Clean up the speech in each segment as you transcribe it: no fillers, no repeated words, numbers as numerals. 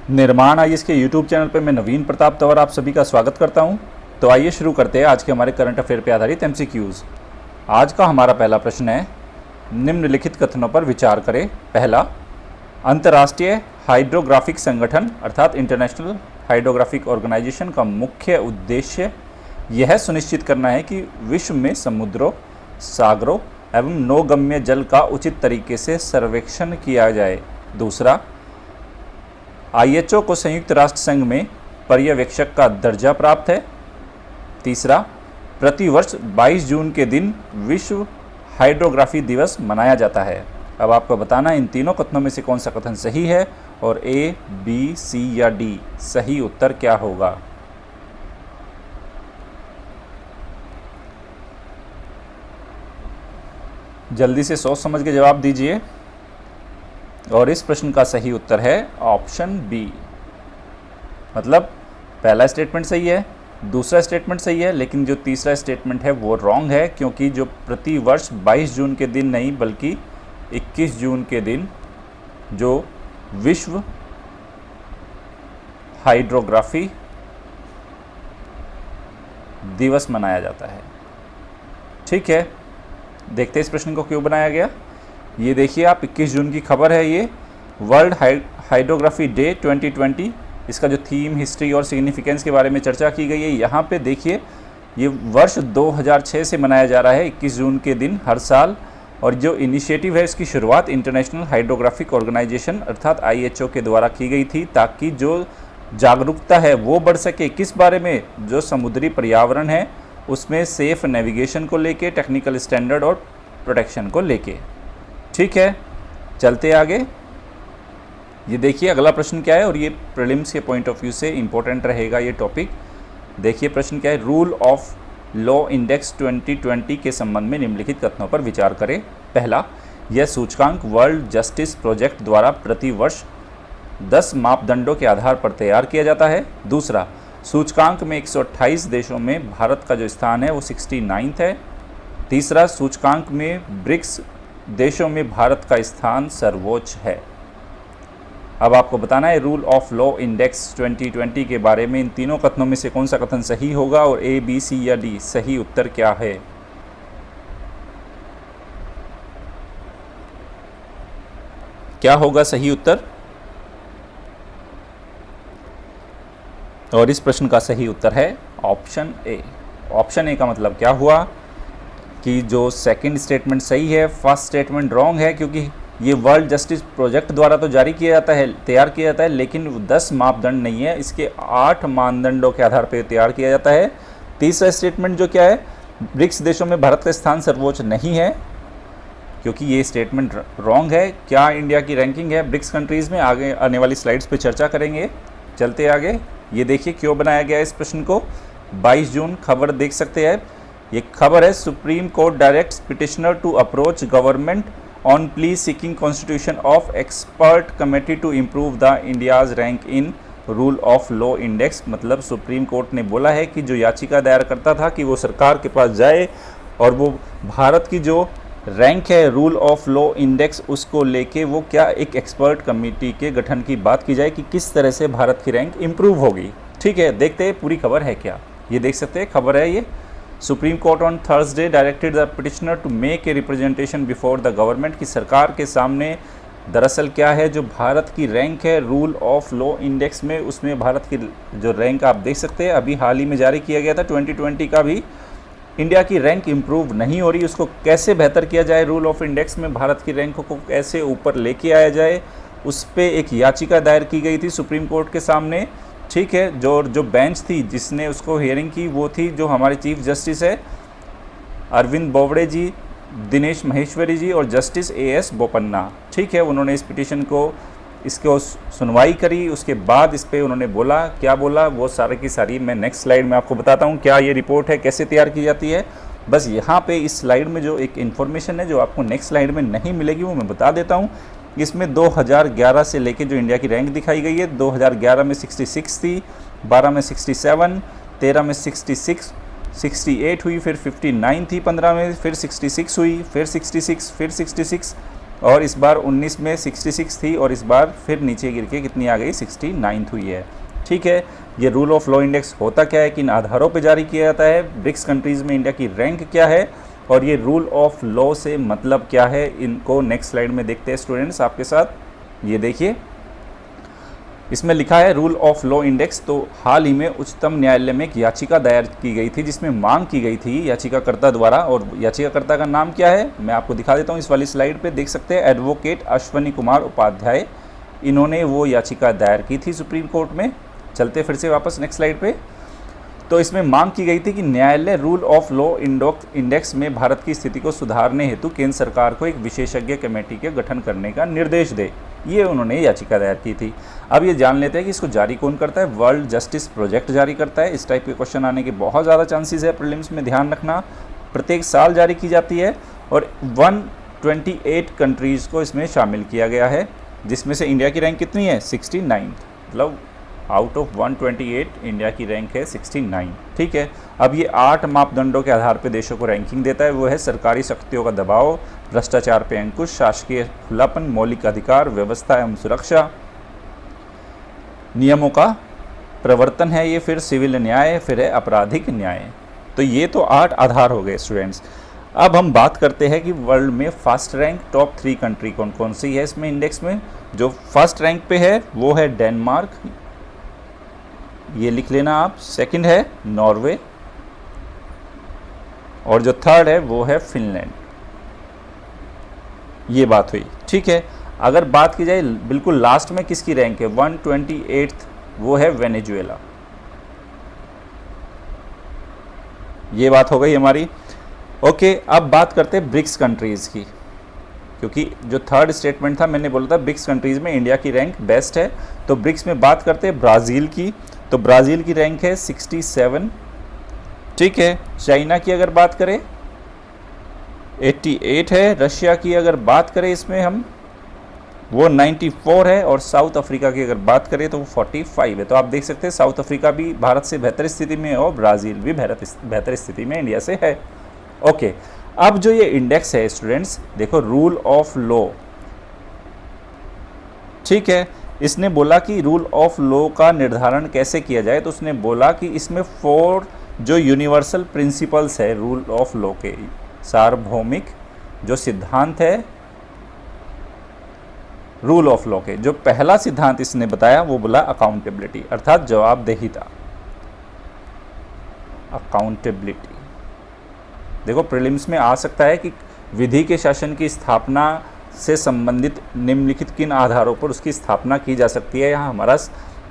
निर्माण आईएएस के YouTube channel पर मैं नवीन प्रताप तंवर आप सभी का स्वागत करता हूं। तो आइए शुरू करते हैं आज के हमारे करंट अफेयर पर आधारित एमसीक्यूज़। आज का हमारा पहला प्रश्न है, निम्नलिखित कथनों पर विचार करें। पहला, अंतर्राष्ट्रीय हाइड्रोग्राफिक संगठन अर्थात इंटरनेशनल हाइड्रोग्राफिक ऑर्गेनाइजेशन का मुख्य उद्देश्य यह सुनिश्चित करना है कि विश्व में समुद्रों, सागरों एवं नौगम्य जल का उचित तरीके से सर्वेक्षण किया जाए। दूसरा, आईएचओ को संयुक्त राष्ट्र संघ में पर्यवेक्षक का दर्जा प्राप्त है। तीसरा, प्रतिवर्ष 22 जून के दिन विश्व हाइड्रोग्राफी दिवस मनाया जाता है। अब आपको बताना इन तीनों कथनों में से कौन सा कथन सही है और ए, बी, सी या डी सही उत्तर क्या होगा। जल्दी से सोच समझ के जवाब दीजिए। और इस प्रश्न का सही उत्तर है ऑप्शन बी, मतलब पहला स्टेटमेंट सही है, दूसरा स्टेटमेंट सही है, लेकिन जो तीसरा स्टेटमेंट है वो रॉन्ग है, क्योंकि जो प्रति वर्ष 22 जून के दिन नहीं बल्कि 21 जून के दिन जो विश्व हाइड्रोग्राफी दिवस मनाया जाता है। ठीक है, देखते हैं इस प्रश्न को क्यों बनाया गया। ये देखिए आप, 21 जून की खबर है, ये वर्ल्ड हाइड्रोग्राफी डे 2020। इसका जो थीम, हिस्ट्री और सिग्निफिकेंस के बारे में चर्चा की गई है। यहाँ पे देखिए, ये वर्ष 2006 से मनाया जा रहा है 21 जून के दिन हर साल। और जो इनिशिएटिव है इसकी शुरुआत इंटरनेशनल हाइड्रोग्राफिक ऑर्गेनाइजेशन अर्थात आईएचओ के द्वारा की गई थी, ताकि जो जागरूकता है वो बढ़ सके। किस बारे में? जो समुद्री पर्यावरण है उसमें सेफ नेविगेशन को लेके, टेक्निकल स्टैंडर्ड और प्रोटेक्शन को लेके। ठीक है, चलते आगे। ये देखिए अगला प्रश्न क्या है, और ये प्रीलिम्स के पॉइंट ऑफ व्यू से इंपॉर्टेंट रहेगा ये टॉपिक। देखिए प्रश्न क्या है, रूल ऑफ लॉ इंडेक्स 2020 के संबंध में निम्नलिखित कथनों पर विचार करें। पहला, यह सूचकांक वर्ल्ड जस्टिस प्रोजेक्ट द्वारा प्रतिवर्ष 10 मापदंडों के आधार पर तैयार किया जाता है। दूसरा, सूचकांक में 128 देशों में भारत का जो स्थान है वो 69 है। तीसरा, सूचकांक में ब्रिक्स देशों में भारत का स्थान सर्वोच्च है। अब आपको बताना है रूल ऑफ लॉ इंडेक्स 2020 के बारे में इन तीनों कथनों में से कौन सा कथन सही होगा, और ए, बी, सी या डी सही उत्तर क्या है। क्या होगा सही उत्तर? और इस प्रश्न का सही उत्तर है ऑप्शन ए। ऑप्शन ए का मतलब क्या हुआ कि जो सेकंड स्टेटमेंट सही है, फर्स्ट स्टेटमेंट रॉन्ग है, क्योंकि ये वर्ल्ड जस्टिस प्रोजेक्ट द्वारा तो जारी किया जाता है, तैयार किया जाता है, लेकिन 10 मापदंड नहीं है, इसके 8 मानदंडों के आधार पर तैयार किया जाता है। तीसरा स्टेटमेंट जो क्या है, ब्रिक्स देशों में भारत का स्थान सर्वोच्च नहीं है, क्योंकि ये स्टेटमेंट रॉन्ग है। क्या इंडिया की रैंकिंग है ब्रिक्स कंट्रीज़ में, आगे आने वाली स्लाइड्स पे चर्चा करेंगे। चलते आगे। ये देखिए क्यों बनाया गया इस प्रश्न को। 22 जून खबर देख सकते हैं, ये खबर है, supreme court directs petitioner to approach government on plea seeking constitution of expert committee to improve the India's rank in rule of law index. मतलब सुप्रीम कोर्ट ने बोला है कि जो याचिका दायर करता था कि वो सरकार के पास जाए और वो भारत की जो रैंक है रूल ऑफ लॉ इंडेक्स उसको लेके वो क्या एक एक्सपर्ट कमेटी के गठन की बात की जाए कि किस तरह से भारत की रैंक इम्प्रूव होगी। ठीक है, देखते हैं पूरी खबर है क्या। ये देख सकते हैं खबर है, ये supreme court on Thursday directed the petitioner to make a representation before the government, की सरकार के सामने दरअसल क्या है, जो भारत की रैंक है रूल ऑफ लॉ इंडेक्स में, उसमें भारत की जो रैंक आप देख सकते हैं अभी हाल ही में जारी किया गया था 2020 का भी, इंडिया की रैंक इम्प्रूव नहीं हो रही। उसको कैसे बेहतर किया जाए, रूल ऑफ इंडेक्स में भारत की रैंक को कैसे ऊपर लेके आया जाए, उस पर एक याचिका दायर की गई थी सुप्रीम कोर्ट के सामने। ठीक है, जो बेंच थी जिसने उसको हियरिंग की वो थी जो हमारे चीफ जस्टिस है अरविंद बोबड़े जी, दिनेश महेश्वरी जी और जस्टिस AS बोपन्ना। ठीक है, उन्होंने इस पिटीशन को इसको सुनवाई करी, उसके बाद इस पर उन्होंने बोला, क्या बोला वो सारी की सारी मैं नेक्स्ट स्लाइड में आपको बताता हूँ क्या ये रिपोर्ट है, कैसे तैयार की जाती है। बस यहाँ पे इस स्लाइड में जो एक इन्फॉर्मेशन है जो आपको नेक्स्ट स्लाइड में नहीं मिलेगी वो मैं बता देता हूँ। इसमें 2011 से लेके जो इंडिया की रैंक दिखाई गई है, 2011 में 66 थी, 12 में 67, 13 में 66, 68 हुई, फिर 59 थी, 15 में फिर 66 हुई, फिर 66, फिर 66, और इस बार 19 में 66 थी और इस बार फिर नीचे गिर के कितनी आ गई, 69 हुई है। ठीक है, ये रूल ऑफ लॉ इंडेक्स होता क्या है, किन आधारों पे जारी किया जाता है, ब्रिक्स कंट्रीज़ में इंडिया की रैंक क्या है, और ये रूल ऑफ लॉ से मतलब क्या है, इनको नेक्स्ट स्लाइड में देखते हैं स्टूडेंट्स आपके साथ। ये देखिए इसमें लिखा है रूल ऑफ लॉ इंडेक्स। तो हाल ही में उच्चतम न्यायालय में एक याचिका दायर की गई थी जिसमें मांग की गई थी याचिकाकर्ता द्वारा, और याचिकाकर्ता का नाम क्या है मैं आपको दिखा देता हूँ इस वाली स्लाइड पे, देख सकते हैं एडवोकेट अश्वनी कुमार उपाध्याय, इन्होंने वो याचिका दायर की थी सुप्रीम कोर्ट में। चलते फिर से वापस नेक्स्ट स्लाइड पे। तो इसमें मांग की गई थी कि न्यायालय रूल ऑफ लॉ इंडेक्स में भारत की स्थिति को सुधारने हेतु केंद्र सरकार को एक विशेषज्ञ कमेटी के गठन करने का निर्देश दे, ये उन्होंने याचिका दायर की थी। अब ये जान लेते हैं कि इसको जारी कौन करता है, वर्ल्ड जस्टिस प्रोजेक्ट जारी करता है। इस टाइप के क्वेश्चन आने के बहुत ज़्यादा चांसेस है प्रीलिम्स में, ध्यान रखना। प्रत्येक साल जारी की जाती है और 128 कंट्रीज़ को इसमें शामिल किया गया है, जिसमें से इंडिया की रैंक कितनी है, 69, मतलब आउट ऑफ 128 इंडिया की रैंक है 69। ठीक है, अब ये 8 मापदंडों के आधार पर देशों को रैंकिंग देता है। वो है सरकारी शक्तियों का दबाव, भ्रष्टाचार पे अंकुश, शासकीय खुलापन, मौलिक अधिकार, व्यवस्था एवं सुरक्षा, नियमों का प्रवर्तन है ये, फिर सिविल न्याय, फिर है आपराधिक न्याय। तो ये तो 8 आधार हो गए स्टूडेंट्स। अब हम बात करते हैं कि वर्ल्ड में फर्स्ट रैंक टॉप 3 कंट्री कौन कौन सी है इसमें इंडेक्स में। जो फर्स्ट रैंक पे है वो है डेनमार्क, ये लिख लेना आप। सेकंड है नॉर्वे, और जो थर्ड है वो है फिनलैंड। ये बात हुई। ठीक है, अगर बात की जाए बिल्कुल लास्ट में किसकी रैंक है, 128, वो है वेनेजुएला। ये बात हो गई हमारी। ओके, अब बात करते हैं ब्रिक्स कंट्रीज़ की, क्योंकि जो थर्ड स्टेटमेंट था मैंने बोला था ब्रिक्स कंट्रीज़ में इंडिया की रैंक बेस्ट है। तो ब्रिक्स में बात करते हैं ब्राज़ील की, तो ब्राज़ील की रैंक है 67। ठीक है, चाइना की अगर बात करें 88 है, रशिया की अगर बात करें इसमें हम वो 94 है, और साउथ अफ्रीका की अगर बात करें तो वो 45 है। तो आप देख सकते हैं साउथ अफ्रीका भी भारत से बेहतर स्थिति में है और ब्राज़ील भी बेहतर स्थिति में इंडिया से है। ओके, अब जो ये इंडेक्स है स्टूडेंट्स, देखो रूल ऑफ लॉ, ठीक है, इसने बोला कि रूल ऑफ लॉ का निर्धारण कैसे किया जाए। तो उसने बोला कि इसमें 4 जो यूनिवर्सल प्रिंसिपल्स है रूल ऑफ लॉ के, सार्वभौमिक जो सिद्धांत है रूल ऑफ लॉ के, जो पहला सिद्धांत इसने बताया वो बोला अकाउंटेबिलिटी, अर्थात जवाबदेहिता। अकाउंटेबिलिटी देखो प्रीलिम्स में आ सकता है कि विधि के शासन की स्थापना से संबंधित निम्नलिखित किन आधारों पर उसकी स्थापना की जा सकती है। यहाँ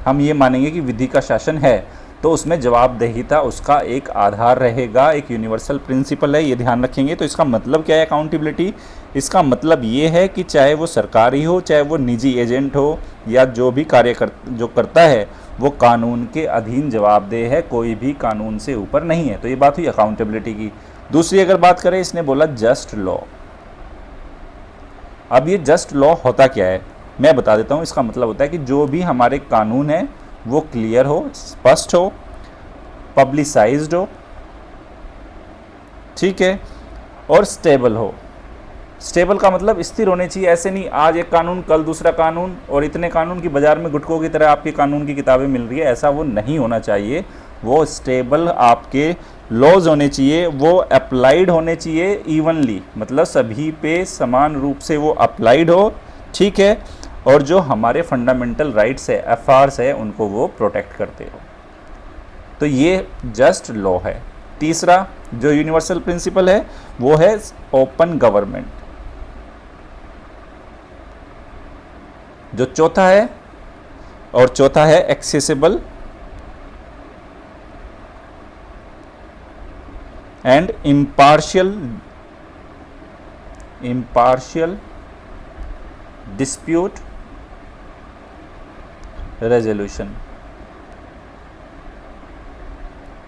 हम ये मानेंगे कि विधि का शासन है तो उसमें जवाबदेहिता उसका एक आधार रहेगा, एक यूनिवर्सल प्रिंसिपल है, ये ध्यान रखेंगे। तो इसका मतलब क्या है अकाउंटेबिलिटी, इसका मतलब ये है कि चाहे वो सरकारी हो, चाहे वो निजी एजेंट हो, या जो भी कार्य जो करता है वो कानून के अधीन जवाबदेह है, कोई भी कानून से ऊपर नहीं है। तो ये बात हुई अकाउंटेबिलिटी की। दूसरी अगर बात करें, इसने बोला जस्ट लॉ। अब ये जस्ट लॉ होता क्या है मैं बता देता हूँ। इसका मतलब होता है कि जो भी हमारे कानून है वो क्लियर हो, स्पष्ट हो, पब्लिसाइज्ड हो, ठीक है, और स्टेबल हो। स्टेबल का मतलब स्थिर होने चाहिए, ऐसे नहीं आज एक कानून कल दूसरा कानून और इतने कानून की बाजार में गुटकों की तरह आपकी कानून की किताबें मिल रही है, ऐसा वो नहीं होना चाहिए। वो स्टेबल आपके लॉज होने चाहिए, वो अप्लाइड होने चाहिए इवनली, मतलब सभी पे समान रूप से वो अप्लाइड हो, ठीक है, और जो हमारे फंडामेंटल राइट्स है, एफआर्स है, उनको वो प्रोटेक्ट करते हो। तो ये जस्ट लॉ है। तीसरा जो यूनिवर्सल प्रिंसिपल है वो है ओपन गवर्नमेंट। जो चौथा है, और चौथा है accessible and impartial dispute resolution.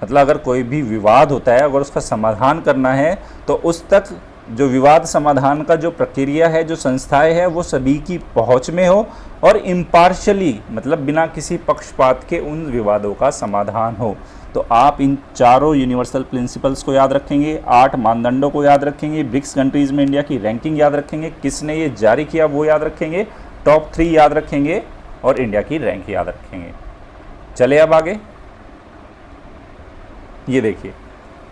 मतलब अगर कोई भी विवाद होता है, अगर उसका समाधान करना है तो उस तक जो विवाद समाधान का जो प्रक्रिया है, जो संस्थाएं है, वो सभी की पहुंच में हो और इम्पार्शली मतलब बिना किसी पक्षपात के उन विवादों का समाधान हो। तो आप इन चारों यूनिवर्सल प्रिंसिपल्स को याद रखेंगे, 8 मानदंडों को याद रखेंगे, ब्रिक्स कंट्रीज़ में इंडिया की रैंकिंग याद रखेंगे, किसने ये जारी किया वो याद रखेंगे, टॉप 3 याद रखेंगे और इंडिया की रैंक याद रखेंगे। चले अब आगे। ये देखिए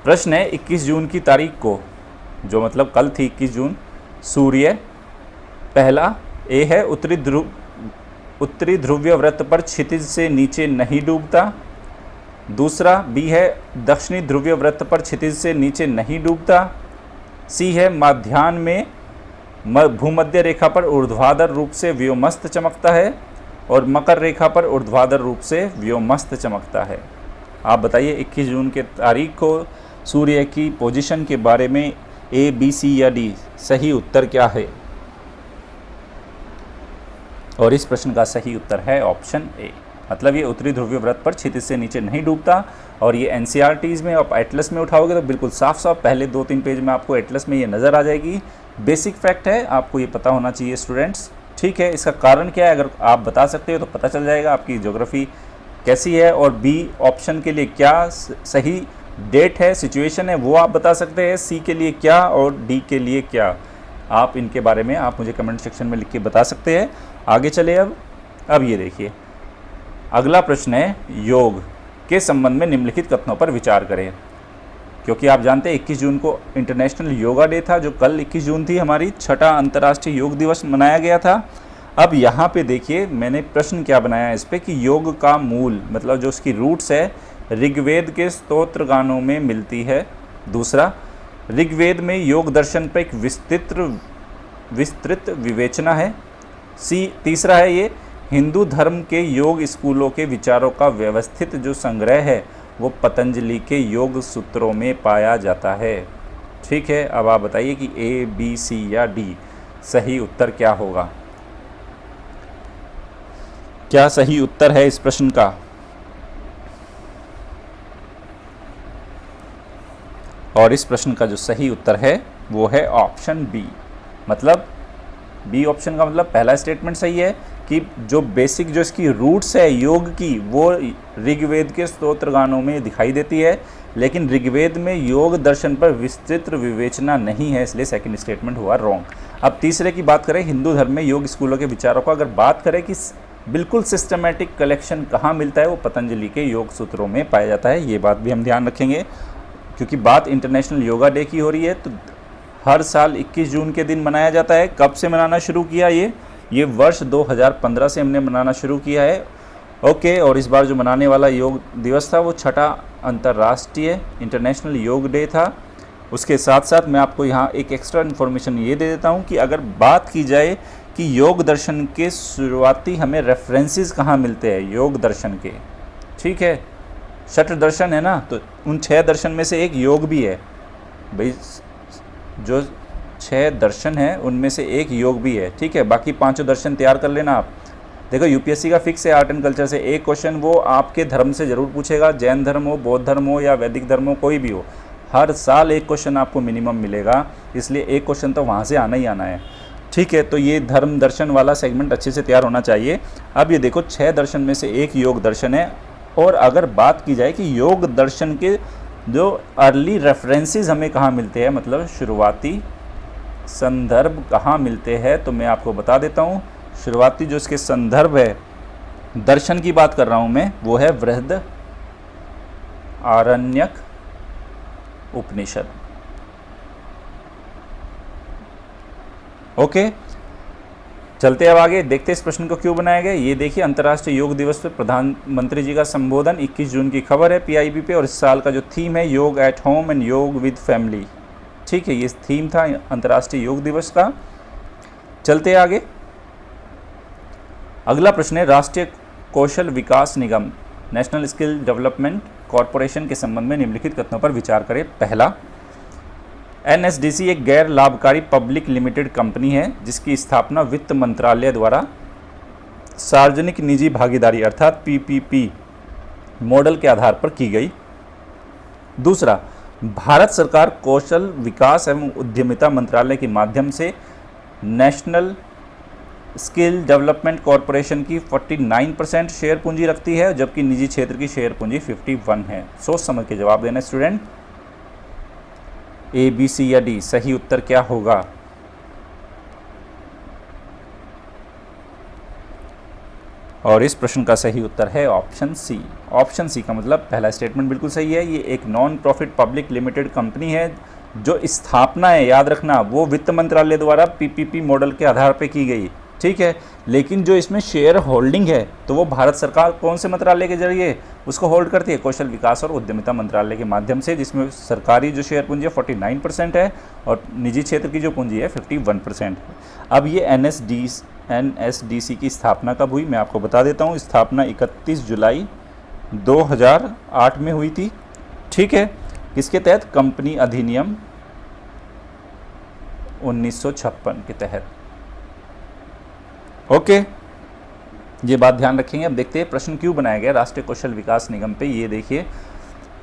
प्रश्न है 21 जून की तारीख को, जो मतलब कल थी 21 जून, सूर्य पहला ए है उत्तरी ध्रुवीय वृत्त पर क्षितिज से नीचे नहीं डूबता, दूसरा बी है दक्षिणी ध्रुवीय वृत्त पर क्षितिज से नीचे नहीं डूबता, सी है माध्याह्न में भूमध्य रेखा पर ऊर्ध्वाधर रूप से व्योमस्त चमकता है और मकर रेखा पर ऊर्ध्वाधर रूप से व्योमस्त चमकता है। आप बताइए 21 जून के तारीख को सूर्य की पोजीशन के बारे में ए, बी, सी या डी सही उत्तर क्या है? और इस प्रश्न का सही उत्तर है ऑप्शन ए, मतलब ये उत्तरी ध्रुवीय व्रत पर क्षितिज से नीचे नहीं डूबता। और ये एनसीईआरटीज़ में आप एटलस में उठाओगे तो बिल्कुल साफ साफ पहले 2-3 पेज में आपको एटलस में ये नज़र आ जाएगी। बेसिक फैक्ट है, आपको ये पता होना चाहिए स्टूडेंट्स, ठीक है। इसका कारण क्या है अगर आप बता सकते हो तो पता चल जाएगा आपकी ज्योग्राफी कैसी है। और बी ऑप्शन के लिए क्या सही डेट है, सिचुएशन है, वो आप बता सकते हैं। सी के लिए क्या और डी के लिए क्या, आप इनके बारे में आप मुझे कमेंट सेक्शन में लिख के बता सकते हैं। आगे चले अब ये देखिए अगला प्रश्न है योग के संबंध में निम्नलिखित कथनों पर विचार करें। क्योंकि आप जानते हैं 21 जून को इंटरनेशनल योगा डे था, जो कल 21 जून थी हमारी, 6ठा अंतर्राष्ट्रीय योग दिवस मनाया गया था। अब यहाँ पे देखिए मैंने प्रश्न क्या बनाया इस पर कि योग का मूल मतलब जो उसकी रूट्स है ऋग्वेद के स्तोत्र गानों में मिलती है। दूसरा, ऋग्वेद में योग दर्शन पर एक विस्तृत विवेचना है। तीसरा है ये हिंदू धर्म के योग स्कूलों के विचारों का व्यवस्थित जो संग्रह है वो पतंजलि के योग सूत्रों में पाया जाता है। ठीक है, अब आप बताइए कि ए, बी, सी या डी सही उत्तर क्या होगा? क्या सही उत्तर है इस प्रश्न का? और इस प्रश्न का जो सही उत्तर है वो है ऑप्शन बी, मतलब बी ऑप्शन का मतलब पहला स्टेटमेंट सही है कि जो बेसिक जो इसकी रूट्स है योग की वो ऋग्वेद के स्तोत्र गानों में दिखाई देती है, लेकिन ऋग्वेद में योग दर्शन पर विस्तृत विवेचना नहीं है, इसलिए सेकंड स्टेटमेंट हुआ रॉन्ग। अब तीसरे की बात करें, हिंदू धर्म में योग स्कूलों के विचारों को अगर बात करें कि बिल्कुल सिस्टमेटिक कलेक्शन कहाँ मिलता है, वो पतंजलि के योग सूत्रों में पाया जाता है। ये बात भी हम ध्यान रखेंगे क्योंकि बात इंटरनेशनल योगा डे की हो रही है, तो हर साल 21 जून के दिन मनाया जाता है। कब से मनाना शुरू किया ये वर्ष 2015 से हमने मनाना शुरू किया है। ओके, और इस बार जो मनाने वाला योग दिवस था वो 6ठा अंतर्राष्ट्रीय इंटरनेशनल योग डे था। उसके साथ साथ मैं आपको यहाँ एक एक्स्ट्रा इन्फॉर्मेशन ये दे देता हूँ कि अगर बात की जाए कि योग दर्शन के शुरुआती हमें रेफरेंसेस कहाँ मिलते हैं योग दर्शन के, ठीक है, 6 दर्शन है ना, तो उन 6 दर्शन में से एक योग भी है भाई, जो 6 दर्शन हैं उनमें से एक योग भी है, ठीक है। बाकी 5 दर्शन तैयार कर लेना आप। देखो यूपीएससी का फिक्स है आर्ट एंड कल्चर से एक क्वेश्चन, वो आपके धर्म से ज़रूर पूछेगा, जैन धर्म हो, बौद्ध धर्म हो या वैदिक धर्म हो, कोई भी हो, हर साल एक क्वेश्चन आपको मिनिमम मिलेगा, इसलिए एक क्वेश्चन तो वहाँ से आना ही आना है, ठीक है। तो ये धर्म दर्शन वाला सेगमेंट अच्छे से तैयार होना चाहिए। अब ये देखो 6 दर्शन में से एक योग दर्शन है, और अगर बात की जाए कि योग दर्शन के जो अर्ली रेफरेंसेस हमें कहाँ मिलते हैं, मतलब शुरुआती संदर्भ कहाँ मिलते हैं, तो मैं आपको बता देता हूँ। शुरुआती जो इसके संदर्भ है दर्शन की बात कर रहा हूँ मैं, वो है बृहद आरण्यक उपनिषद। ओके, चलते अब आगे, देखते इस प्रश्न को क्यों बनाया गया। ये देखिए अंतर्राष्ट्रीय योग दिवस पर प्रधानमंत्री जी का संबोधन 21 जून की खबर है पीआईबी पे, और इस साल का जो थीम है योग एट होम एंड योग विद फैमिली, ठीक है, ये थीम था अंतर्राष्ट्रीय योग दिवस का। चलते आगे, अगला प्रश्न है राष्ट्रीय कौशल विकास निगम नेशनल स्किल डेवलपमेंट कॉरपोरेशन के संबंध में निम्नलिखित कथनों पर विचार करें। पहला, एनएसडीसी एक गैर लाभकारी पब्लिक लिमिटेड कंपनी है जिसकी स्थापना वित्त मंत्रालय द्वारा सार्वजनिक निजी भागीदारी अर्थात पीपीपी मॉडल के आधार पर की गई। दूसरा, भारत सरकार कौशल विकास एवं उद्यमिता मंत्रालय के माध्यम से नेशनल स्किल डेवलपमेंट कॉरपोरेशन की 49% शेयर पूंजी रखती है, जबकि निजी क्षेत्र की शेयर पूंजी 51 है। सोच समझ के जवाब देना स्टूडेंट। ए, बी, सी या डी, सही उत्तर क्या होगा? और इस प्रश्न का सही उत्तर है ऑप्शन सी। ऑप्शन सी का मतलब पहला स्टेटमेंट बिल्कुल सही है। ये एक non profit public limited company है, जो स्थापना है, याद रखना, वो वित्त मंत्रालय द्वारा पीपीपी मॉडल के आधार पर की गई, ठीक है। लेकिन जो इसमें शेयर होल्डिंग है तो वो भारत सरकार कौन से मंत्रालय के जरिए उसको होल्ड करती है? कौशल विकास और उद्यमिता मंत्रालय के माध्यम से, जिसमें सरकारी जो शेयर पूंजी है 49% है और निजी क्षेत्र की जो पूंजी है 51% है। अब ये एनएसडीसी की स्थापना कब हुई, मैं आपको बता देता हूँ। स्थापना 31 जुलाई 2008 में हुई थी, ठीक है। किसके तहत? कंपनी अधिनियम 1956 के तहत। ओके, ये बात ध्यान रखेंगे। अब देखते हैं प्रश्न क्यों बनाया गया राष्ट्रीय कौशल विकास निगम पे। ये देखिए,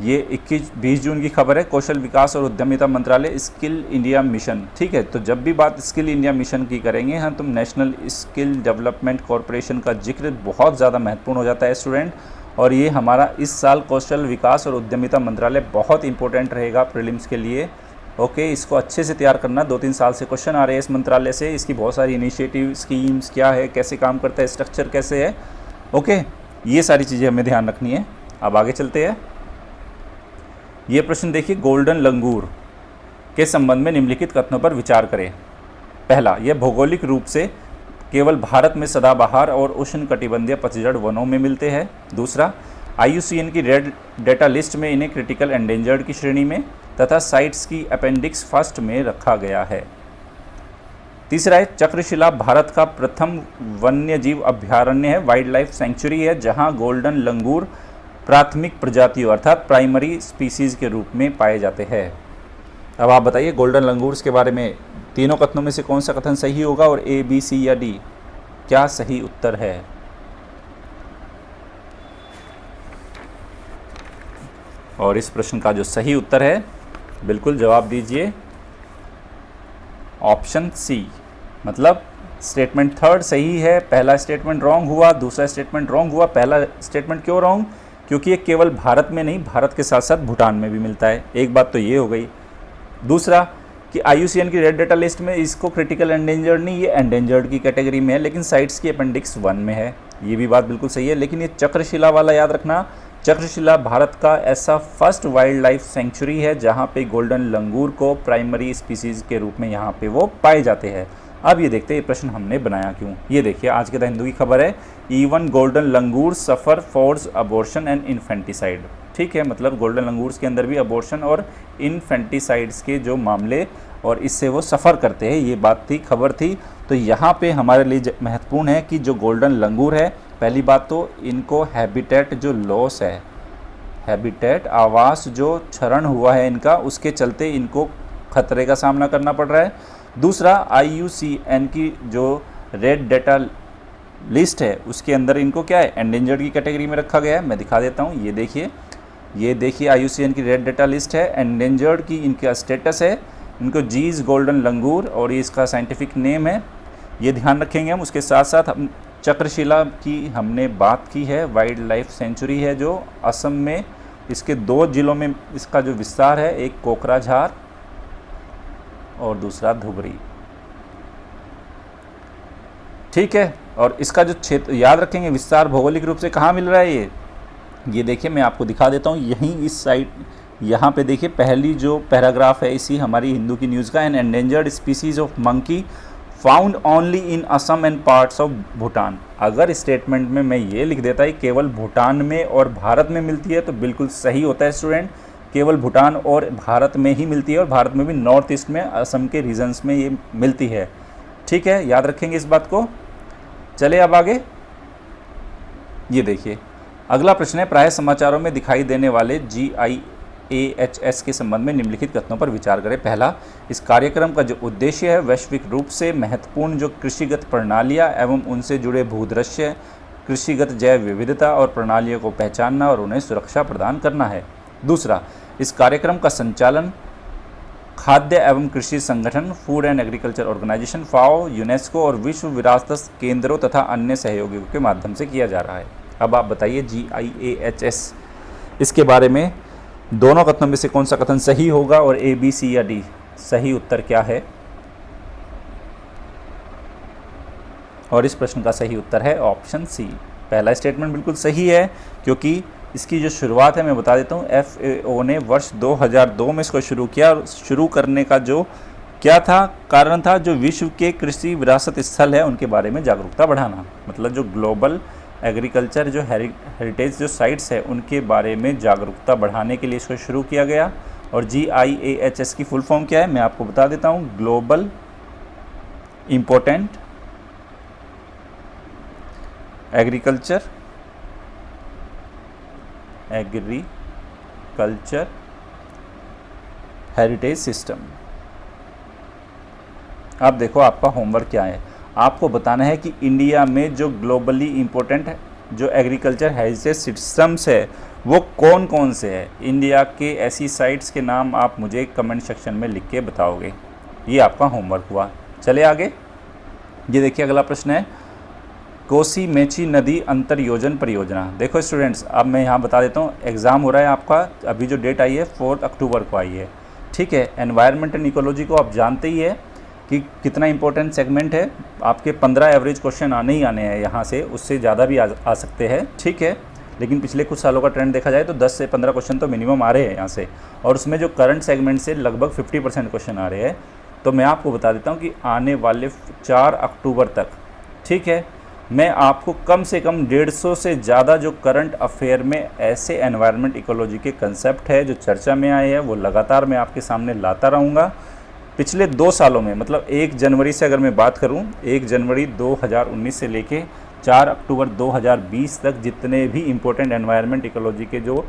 ये 20 जून की खबर है। कौशल विकास और उद्यमिता मंत्रालय स्किल इंडिया मिशन, ठीक है। तो जब भी बात स्किल इंडिया मिशन की करेंगे हम, तो नेशनल स्किल डेवलपमेंट कॉरपोरेशन का जिक्र बहुत ज़्यादा महत्वपूर्ण हो जाता है स्टूडेंट। और ये हमारा इस साल कौशल विकास और उद्यमिता मंत्रालय बहुत इंपॉर्टेंट रहेगा प्रीलिम्स के लिए। ओके, इसको अच्छे से तैयार करना। 2-3 साल से क्वेश्चन आ रहे हैं इस मंत्रालय से। इसकी बहुत सारी इनिशिएटिव, स्कीम्स क्या है, कैसे काम करता है, स्ट्रक्चर कैसे है। ओके, ये सारी चीज़ें हमें ध्यान रखनी है। अब आगे चलते हैं। ये प्रश्न देखिए, गोल्डन लंगूर के संबंध में निम्नलिखित कथनों पर विचार करें। पहला, यह भौगोलिक रूप से केवल भारत में सदाबहार और उष्णकटिबंधीय पतझड़ वनों में मिलते हैं। दूसरा, IUCN की रेड डेटा लिस्ट में इन्हें क्रिटिकल एंडेंजर्ड की श्रेणी में तथा साइट्स की अपेंडिक्स फर्स्ट में रखा गया है। तीसरा है, चक्रशिला भारत का प्रथम वन्य जीव अभ्यारण्य है, वाइल्ड लाइफ सेंचुरी है, जहां गोल्डन लंगूर प्राथमिक प्रजातियों अर्थात प्राइमरी स्पीसीज के रूप में पाए जाते हैं। अब आप बताइए गोल्डन लंगूर्स के बारे में तीनों कथनों में से कौन सा कथन सही होगा और ए, बी, सी या डी क्या सही उत्तर है? और इस प्रश्न का जो सही उत्तर है, बिल्कुल जवाब दीजिए ऑप्शन सी। मतलब स्टेटमेंट थर्ड सही है, पहला स्टेटमेंट रॉन्ग हुआ, दूसरा स्टेटमेंट रॉन्ग हुआ। पहला स्टेटमेंट क्यों रॉन्ग? क्योंकि ये केवल भारत में नहीं, भारत के साथ साथ भूटान में भी मिलता है। एक बात तो ये हो गई। दूसरा कि IUCN की रेड डेटा लिस्ट में इसको क्रिटिकल एंडेंजर्ड नहीं, ये एंडेंजर्ड की कैटेगरी में है, लेकिन साइट्स की अपेंडिक्स 1 में है। ये भी बात बिल्कुल सही है। लेकिन ये चक्रशिला वाला याद रखना, चक्रशिला भारत का ऐसा फर्स्ट वाइल्ड लाइफ सेंचुरी है जहाँ पे गोल्डन लंगूर को प्राइमरी स्पीसीज के रूप में यहाँ पे वो पाए जाते हैं। अब ये देखते हैं ये प्रश्न हमने बनाया क्यों। ये देखिए, आज के द हिंदू की खबर है, even golden langur suffer force abortion and infanticide, ठीक है। मतलब गोल्डन लंगूर्स के अंदर भी अबॉर्शन और इन्फेंटिसाइड्स के जो मामले और इससे वो सफ़र करते हैं, ये बात थी, खबर थी। तो यहाँ पे हमारे लिए महत्वपूर्ण है कि जो गोल्डन लंगूर है, पहली बात तो इनको हैबिटेट जो लॉस है, हैबिटेट आवास जो क्षरण हुआ है इनका, उसके चलते इनको खतरे का सामना करना पड़ रहा है। दूसरा, IUCN की जो रेड डेटा लिस्ट है उसके अंदर इनको क्या है, एंडेंजर्ड की कैटेगरी में रखा गया है। मैं दिखा देता हूँ, ये देखिए IUCN की रेड डेटा लिस्ट है, एंडेंजर्ड की इनका स्टेटस है, इनको जीज गोल्डन लंगूर और ये इसका साइंटिफिक नेम है, ये ध्यान रखेंगे हम। उसके साथ साथ हम चक्रशिला की हमने बात की है, वाइल्ड लाइफ सेंचुरी है जो असम में, इसके 2 जिलों में इसका जो विस्तार है, एक कोकराझार और दूसरा धुबरी, ठीक है। और इसका जो क्षेत्र याद रखेंगे, विस्तार भौगोलिक रूप से कहाँ मिल रहा है, ये देखिए मैं आपको दिखा देता हूँ, यहीं इस साइड, यहाँ पे देखिए पहली जो पैराग्राफ है इसी हमारी हिंदू की न्यूज़ का, an endangered species of monkey found only in Assam and parts of Bhutan. अगर स्टेटमेंट में मैं ये लिख देता है केवल भूटान में और भारत में मिलती है तो बिल्कुल सही होता है स्टूडेंट, केवल भूटान और भारत में ही मिलती है और भारत में भी नॉर्थ ईस्ट में असम के रीजन्स में ये मिलती है, ठीक है। याद रखेंगे इस बात को। चले अब आगे, ये देखिए अगला प्रश्न है, प्राय समाचारों में दिखाई देने वाले GIAHS के संबंध में निम्नलिखित कथनों पर विचार करें। पहला, इस कार्यक्रम का जो उद्देश्य है वैश्विक रूप से महत्वपूर्ण जो कृषिगत प्रणालियां एवं उनसे जुड़े भूदृश्य, कृषिगत जैव विविधता और प्रणालियों को पहचानना और उन्हें सुरक्षा प्रदान करना है। दूसरा, इस कार्यक्रम का संचालन खाद्य एवं कृषि संगठन food and agriculture organisation FAO, UNESCO और विश्व विरासत केंद्रों तथा अन्य सहयोगियों के माध्यम से किया जा रहा है। अब आप बताइए GIAHS, इसके बारे में दोनों कथनों में से कौन सा कथन सही होगा और A, B, C या D? सही उत्तर क्या है? और इस प्रश्न का सही उत्तर है ऑप्शन सी। पहला स्टेटमेंट बिल्कुल सही है, क्योंकि इसकी जो शुरुआत है मैं बता देता हूँ, FAO ने वर्ष 2002 में इसको शुरू किया। और शुरू करने का जो क्या था, कारण था, जो विश्व के कृषि विरासत स्थल है उनके बारे में जागरूकता बढ़ाना। मतलब जो ग्लोबल एग्रीकल्चर जो हेरिटेज जो साइट्स है उनके बारे में जागरूकता बढ़ाने के लिए इसको शुरू किया गया। और GIAHS की फुल फॉर्म क्या है मैं आपको बता देता हूँ, global important agriculture heritage system. अब देखो आपका होमवर्क क्या है, आपको बताना है कि इंडिया में जो ग्लोबली इम्पोर्टेंट जो एग्रीकल्चर हेरिटेज सिस्टम्स है वो कौन कौन से है। इंडिया के ऐसी साइट्स के नाम आप मुझे कमेंट सेक्शन में लिख के बताओगे। ये आपका होमवर्क हुआ। चले आगे, ये देखिए अगला प्रश्न है, कोसी मेची नदी अंतर योजन परियोजना। देखो स्टूडेंट्स, अब मैं यहाँ बता देता हूँ, एग्ज़ाम हो रहा है आपका, अभी जो डेट आई है 4 अक्टूबर को आई है, ठीक है। एनवायरनमेंट एंड इकोलॉजी को आप जानते ही है कि कितना इंपॉर्टेंट सेगमेंट है। आपके 15 एवरेज क्वेश्चन आने ही आने हैं यहाँ से, उससे ज़्यादा भी आ सकते हैं, ठीक है। लेकिन पिछले कुछ सालों का ट्रेंड देखा जाए तो 10 से 15 क्वेश्चन तो मिनिमम आ रहे हैं यहाँ से, और उसमें जो करंट सेगमेंट से लगभग 50% क्वेश्चन आ रहे हैं। तो मैं आपको बता देता हूँ कि आने वाले 4 अक्टूबर तक, ठीक है, मैं आपको कम से कम 150 से ज़्यादा जो करंट अफेयर में ऐसे एनवायरनमेंट इकोलॉजी के कंसेप्ट है जो चर्चा में आए हैं वो लगातार मैं आपके सामने लाता रहूँगा। पिछले 2 सालों में, मतलब 1 जनवरी से अगर मैं बात करूँ, 1 जनवरी 2019 से लेके 4 अक्टूबर 2020 तक जितने भी इम्पोर्टेंट एनवायरनमेंट इकोलॉजी के जो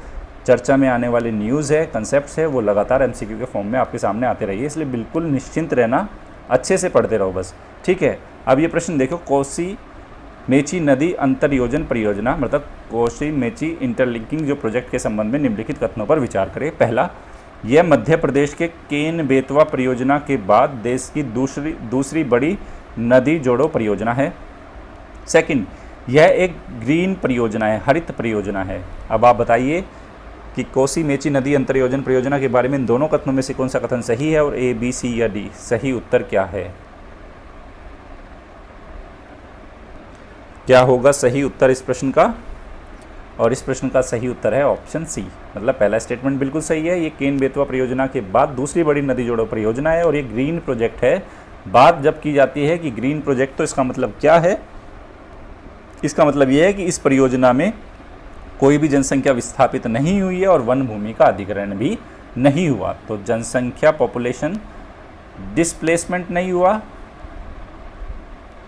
चर्चा में आने वाले न्यूज़ है, कंसेप्ट्स है, वो लगातार MCQ के फॉर्म में आपके सामने आते रहिए। इसलिए बिल्कुल निश्चिंत रहना, अच्छे से पढ़ते रहो बस, ठीक है। अब ये प्रश्न देखो, कोसी मेची नदी अंतर योजन परियोजना, मतलब कोसी मेची इंटरलिंकिंग जो प्रोजेक्ट के संबंध में निम्नलिखित कथनों पर विचार करें। पहला, यह मध्य प्रदेश के केन बेतवा परियोजना के बाद देश की दूसरी बड़ी नदी जोड़ो परियोजना है। सेकंड, यह एक ग्रीन परियोजना है, हरित परियोजना है। अब आप बताइए कि कोसी मेची नदी अंतर योजन परियोजना के बारे में इन दोनों कथनों में से कौन सा कथन सही है, और A, B, C या D? सही उत्तर क्या है? क्या होगा सही उत्तर इस प्रश्न का? और इस प्रश्न का सही उत्तर है ऑप्शन सी। मतलब पहला स्टेटमेंट बिल्कुल सही है, ये केन बेतवा परियोजना के बाद दूसरी बड़ी नदी जोड़ो परियोजना है, और ये ग्रीन प्रोजेक्ट है। बात जब की जाती है कि ग्रीन प्रोजेक्ट, तो इसका मतलब क्या है? इसका मतलब ये है कि इस परियोजना में कोई भी जनसंख्या विस्थापित नहीं हुई है और वन भूमि का अधिग्रहण भी नहीं हुआ। तो जनसंख्या पॉपुलेशन डिस्प्लेसमेंट नहीं हुआ,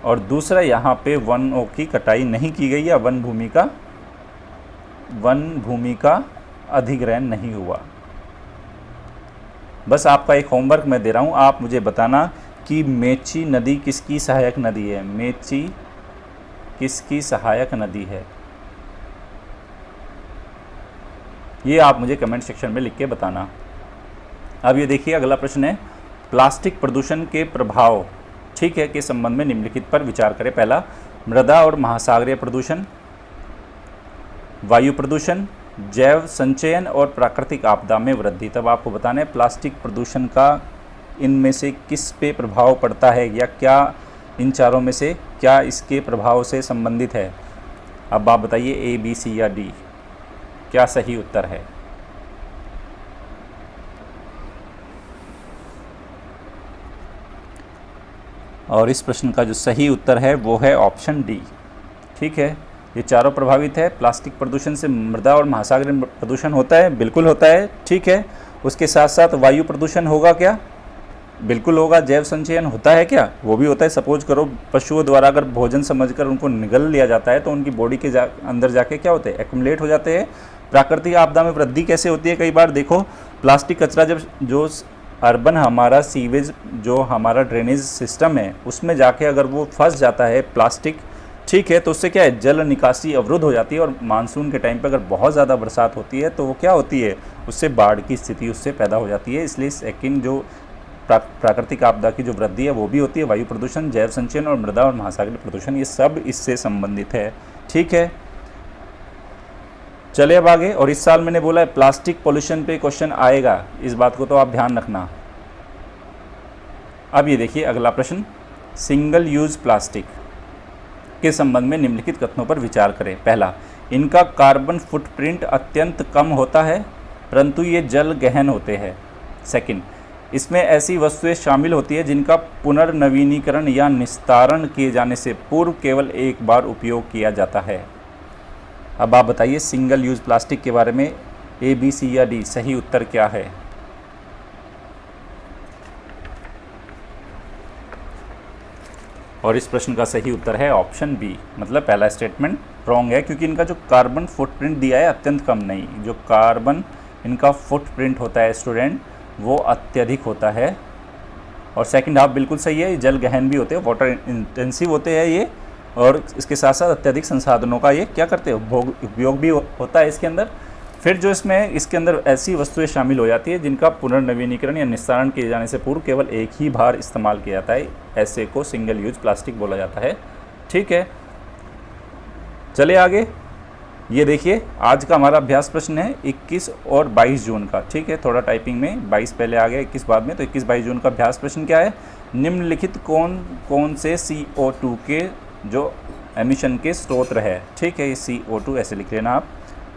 और दूसरा यहाँ पे वनों की कटाई नहीं की गई या वन भूमि का अधिग्रहण नहीं हुआ। बस आपका एक होमवर्क मैं दे रहा हूँ, आप मुझे बताना कि मेची नदी किसकी सहायक नदी है। मेची किसकी सहायक नदी है, ये आप मुझे कमेंट सेक्शन में लिख के बताना। अब ये देखिए अगला प्रश्न है, प्लास्टिक प्रदूषण के प्रभाव, ठीक है, के संबंध में निम्नलिखित पर विचार करें। पहला, मृदा और महासागरीय प्रदूषण, वायु प्रदूषण, जैव संचयन और प्राकृतिक आपदा में वृद्धि। तब आपको बताना है प्लास्टिक प्रदूषण का इनमें से किस पे प्रभाव पड़ता है, या क्या इन चारों में से क्या इसके प्रभाव से संबंधित है। अब आप बताइए A, B, C या D, क्या सही उत्तर है? और इस प्रश्न का जो सही उत्तर है वो है ऑप्शन D, ठीक है। ये चारों प्रभावित है। प्लास्टिक प्रदूषण से मृदा और महासागरीय प्रदूषण होता है, बिल्कुल होता है, ठीक है। उसके साथ साथ वायु प्रदूषण होगा क्या? बिल्कुल होगा। जैव संचयन होता है क्या? वो भी होता है। सपोज करो पशुओं द्वारा अगर भोजन समझकर उनको निगल लिया जाता है तो उनकी बॉडी के अंदर जाके क्या होते हैं, एक्युमुलेट हो जाते हैं। प्राकृतिक आपदा में वृद्धि कैसे होती है? कई बार देखो प्लास्टिक कचरा जब जो अर्बन हमारा सीवेज जो हमारा ड्रेनेज सिस्टम है उसमें जाके अगर वो फंस जाता है प्लास्टिक, ठीक है, तो उससे क्या है, जल निकासी अवरुद्ध हो जाती है और मानसून के टाइम पे अगर बहुत ज़्यादा बरसात होती है तो वो क्या होती है, उससे बाढ़ की स्थिति उससे पैदा हो जाती है। इसलिए सेकंड जो प्राकृतिक आपदा की जो वृद्धि है वो भी होती है। वायु प्रदूषण, जैव संचयन और मृदा और महासागरीय प्रदूषण, ये सब इससे संबंधित है। ठीक है, चले अब आगे। और इस साल मैंने बोला है प्लास्टिक पोल्यूशन पे क्वेश्चन आएगा, इस बात को तो आप ध्यान रखना। अब ये देखिए अगला प्रश्न, सिंगल यूज प्लास्टिक के संबंध में निम्नलिखित कथनों पर विचार करें। पहला, इनका कार्बन फुटप्रिंट अत्यंत कम होता है परंतु ये जल गहन होते हैं। सेकंड, इसमें ऐसी वस्तुएं शामिल होती है जिनका पुनर्नवीनीकरण या निस्तारण किए जाने से पूर्व केवल एक बार उपयोग किया जाता है। अब आप बताइए सिंगल यूज प्लास्टिक के बारे में ए, बी, सी या डी, सही उत्तर क्या है? और इस प्रश्न का सही उत्तर है ऑप्शन बी, मतलब पहला स्टेटमेंट रॉन्ग है, क्योंकि इनका जो कार्बन फुटप्रिंट दिया है अत्यंत कम नहीं, जो कार्बन इनका फुटप्रिंट होता है स्टूडेंट वो अत्यधिक होता है। और सेकंड हाफ बिल्कुल सही है, ये जल गहन भी होते हैं, वाटर इंटेंसिव होते हैं ये, और इसके साथ साथ अत्यधिक संसाधनों का ये क्या करते हैं, उपयोग भी होता है इसके अंदर। फिर जो इसके अंदर ऐसी वस्तुएं शामिल हो जाती है जिनका पुनर्नवीनीकरण या निस्तारण किए जाने से पूर्व केवल एक ही बार इस्तेमाल किया जाता है, ऐसे को सिंगल यूज प्लास्टिक बोला जाता है। ठीक है, चले आगे। ये देखिए आज का हमारा अभ्यास प्रश्न है 21 और 22 जून का। ठीक है, थोड़ा टाइपिंग में 22 पहले आ गया 21 बाद में, तो 21-22 जून का अभ्यास प्रश्न क्या है, निम्नलिखित कौन कौन से CO2 के जो एमिशन के स्रोत है। ठीक है, ये CO2 ऐसे लिख लेना आप।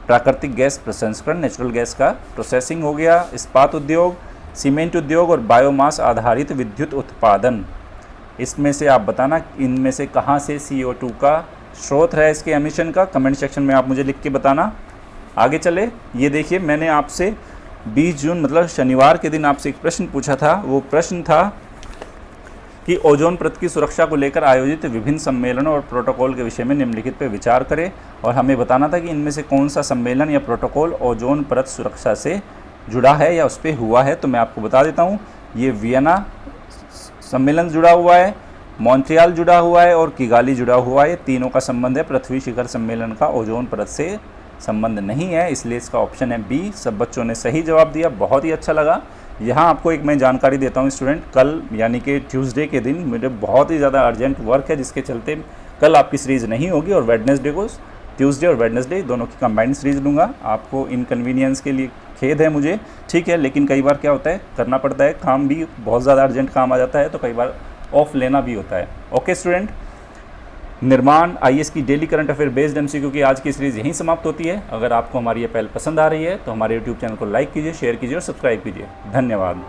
प्राकृतिक गैस प्रसंस्करण, नेचुरल गैस का प्रोसेसिंग हो गया, इस्पात उद्योग, सीमेंट उद्योग और बायोमास आधारित विद्युत उत्पादन। इसमें से आप बताना इनमें से कहाँ से CO2 का स्रोत है इसके एमिशन का, कमेंट सेक्शन में आप मुझे लिख के बताना। आगे चले, ये देखिए मैंने आपसे 20 जून मतलब शनिवार के दिन आपसे एक प्रश्न पूछा था। वो प्रश्न था कि ओजोन परत की सुरक्षा को लेकर आयोजित विभिन्न सम्मेलनों और प्रोटोकॉल के विषय में निम्नलिखित पे विचार करें, और हमें बताना था कि इनमें से कौन सा सम्मेलन या प्रोटोकॉल ओजोन परत सुरक्षा से जुड़ा है या उस पर हुआ है। तो मैं आपको बता देता हूँ, ये वियना सम्मेलन जुड़ा हुआ है, मॉन्ट्रियल जुड़ा हुआ है और किगाली जुड़ा हुआ है। तीनों का संबंध है, पृथ्वी शिखर सम्मेलन का ओजोन परत से संबंध नहीं है, इसलिए इसका ऑप्शन है बी। सब बच्चों ने सही जवाब दिया, बहुत ही अच्छा लगा। यहाँ आपको एक मैं जानकारी देता हूँ स्टूडेंट, कल यानी कि ट्यूसडे के दिन मुझे बहुत ही ज़्यादा अर्जेंट वर्क है, जिसके चलते कल आपकी सीरीज़ नहीं होगी और वेडनेसडे को, ट्यूसडे और वेडनेसडे दोनों की कंबाइंड सीरीज़ लूँगा। आपको इनकन्वीनियंस के लिए खेद है मुझे, ठीक है, लेकिन कई बार क्या होता है, करना पड़ता है, काम भी बहुत ज़्यादा अर्जेंट काम आ जाता है, तो कई बार ऑफ लेना भी होता है। ओके स्टूडेंट, निर्माण IAS की daily current affair based MCQ की आज की सीरीज़ यहीं समाप्त होती है। अगर आपको हमारी ये पहल पसंद आ रही है तो हमारे YouTube चैनल को लाइक कीजिए, शेयर कीजिए और सब्सक्राइब कीजिए। धन्यवाद।